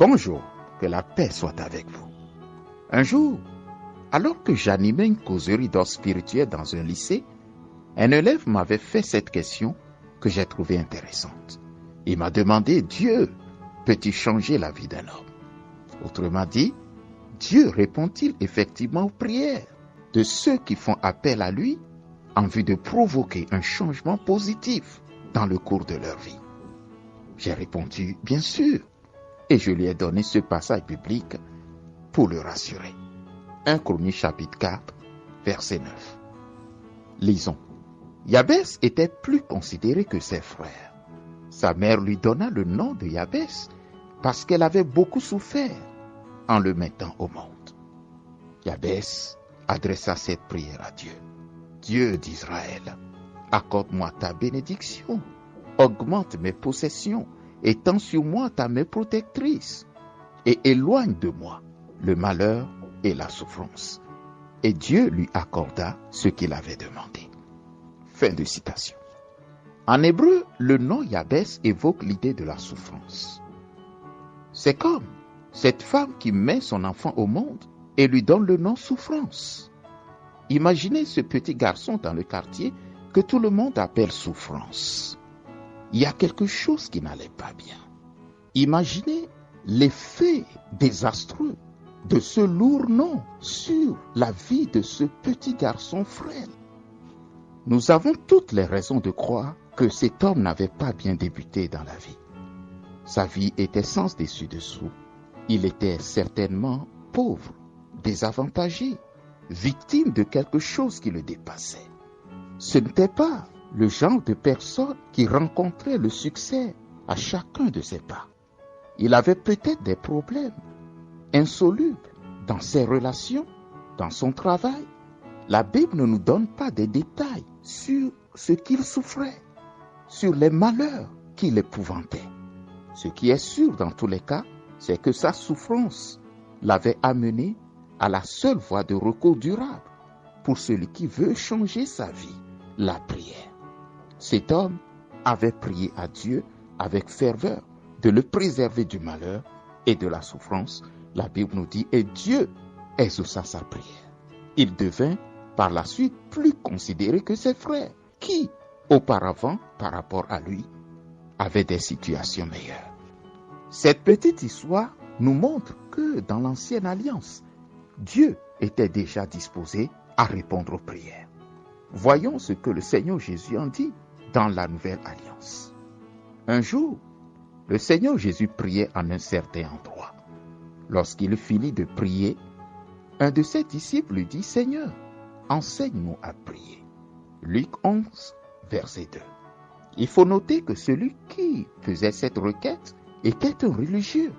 Bonjour, que la paix soit avec vous. Un jour, alors que j'animais une causerie d'or spirituel dans un lycée, un élève m'avait fait cette question que j'ai trouvée intéressante. Il m'a demandé, Dieu peut-il changer la vie d'un homme? Autrement dit, Dieu répond-il effectivement aux prières de ceux qui font appel à lui en vue de provoquer un changement positif dans le cours de leur vie? J'ai répondu, bien sûr, et je lui ai donné ce passage biblique pour le rassurer. 1 Chroniques chapitre 4, verset 9. Lisons. Jabès était plus considéré que ses frères. Sa mère lui donna le nom de Jabès parce qu'elle avait beaucoup souffert en le mettant au monde. Jabès adressa cette prière à Dieu. Dieu d'Israël, accorde-moi ta bénédiction, augmente mes possessions, étends sur moi ta main protectrice et éloigne de moi le malheur et la souffrance. Et Dieu lui accorda ce qu'il avait demandé. Fin de citation. En hébreu, le nom Jabès évoque l'idée de la souffrance. C'est comme cette femme qui met son enfant au monde et lui donne le nom souffrance. Imaginez ce petit garçon dans le quartier que tout le monde appelle souffrance. Il y a quelque chose qui n'allait pas bien. Imaginez l'effet désastreux de ce lourd nom sur la vie de ce petit garçon frêle. Nous avons toutes les raisons de croire que cet homme n'avait pas bien débuté dans la vie. Sa vie était sans dessus-dessous. Il était certainement pauvre, désavantagé, victime de quelque chose qui le dépassait. Ce n'était pas le genre de personne qui rencontrait le succès à chacun de ses pas. Il avait peut-être des problèmes insolubles dans ses relations, dans son travail. La Bible ne nous donne pas des détails sur ce qu'il souffrait, sur les malheurs qu'il épouvantait. Ce qui est sûr dans tous les cas, c'est que sa souffrance l'avait amené à la seule voie de recours durable pour celui qui veut changer sa vie, la prière. Cet homme avait prié à Dieu avec ferveur de le préserver du malheur et de la souffrance. La Bible nous dit, et Dieu exauça sa prière. Il devint par la suite plus considéré que ses frères, qui, auparavant, par rapport à lui, avaient des situations meilleures. Cette petite histoire nous montre que dans l'ancienne alliance, Dieu était déjà disposé à répondre aux prières. Voyons ce que le Seigneur Jésus en dit dans la nouvelle alliance. Un jour, le Seigneur Jésus priait en un certain endroit. Lorsqu'il finit de prier, un de ses disciples lui dit, « Seigneur, enseigne-nous à prier. » Luc 11, verset 2. Il faut noter que celui qui faisait cette requête était un religieux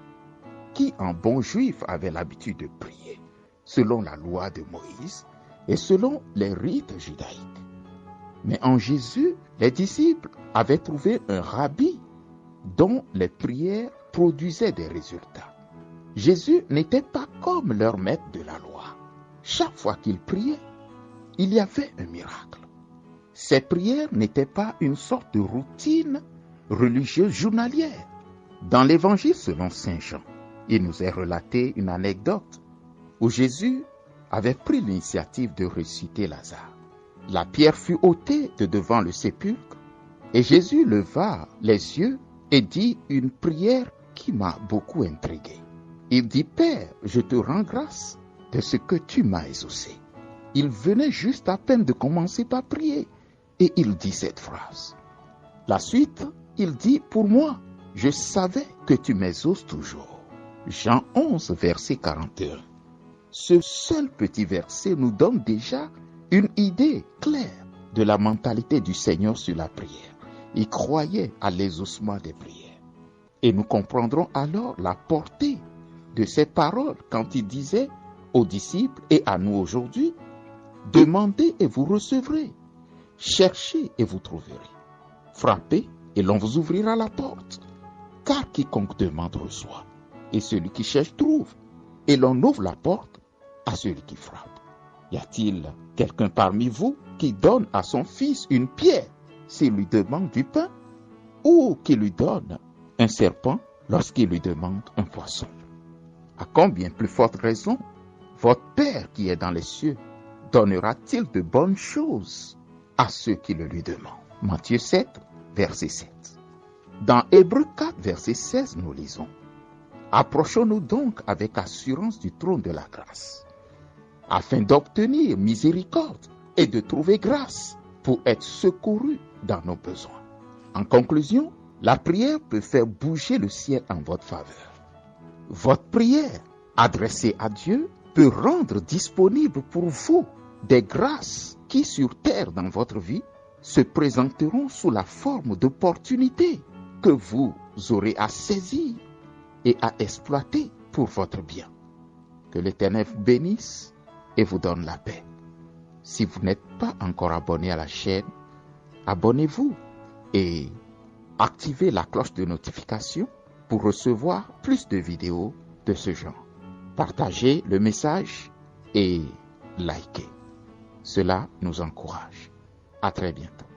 qui, en bon juif, avait l'habitude de prier selon la loi de Moïse et selon les rites judaïques. Mais en Jésus, les disciples avaient trouvé un rabbi dont les prières produisaient des résultats. Jésus n'était pas comme leur maître de la loi. Chaque fois qu'il priait, il y avait un miracle. Ces prières n'étaient pas une sorte de routine religieuse journalière. Dans l'évangile selon saint Jean, il nous est relaté une anecdote où Jésus avait pris l'initiative de ressusciter Lazare. La pierre fut ôtée de devant le sépulcre et Jésus leva les yeux et dit une prière qui m'a beaucoup intrigué. Il dit, « Père, je te rends grâce de ce que tu m'as exaucé. » Il venait juste à peine de commencer par prier et il dit cette phrase. La suite, il dit, « Pour moi, je savais que tu m'exauces toujours. » Jean 11, verset 41. Ce seul petit verset nous donne déjà une idée claire de la mentalité du Seigneur sur la prière. Il croyait à l'exaucement des prières. Et nous comprendrons alors la portée de ces paroles quand il disait aux disciples et à nous aujourd'hui, « Demandez et vous recevrez, cherchez et vous trouverez, frappez et l'on vous ouvrira la porte, car quiconque demande reçoit, et celui qui cherche trouve, et l'on ouvre la porte à celui qui frappe. » Y a-t-il quelqu'un parmi vous qui donne à son fils une pierre s'il lui demande du pain, ou qui lui donne un serpent lorsqu'il lui demande un poisson. À combien plus forte raison, votre Père qui est dans les cieux donnera-t-il de bonnes choses à ceux qui le lui demandent? Matthieu 7, verset 7. Dans Hébreux 4, verset 16, nous lisons: Approchons-nous donc avec assurance du trône de la grâce, afin d'obtenir miséricorde et de trouver grâce pour être secourus dans nos besoins. En conclusion, la prière peut faire bouger le ciel en votre faveur. Votre prière adressée à Dieu peut rendre disponible pour vous des grâces qui sur terre dans votre vie se présenteront sous la forme d'opportunités que vous aurez à saisir et à exploiter pour votre bien. Que l'Éternel vous bénisse et vous donne la paix. Si vous n'êtes pas encore abonné à la chaîne, abonnez-vous et activez la cloche de notification pour recevoir plus de vidéos de ce genre. Partagez le message et likez. Cela nous encourage. À très bientôt.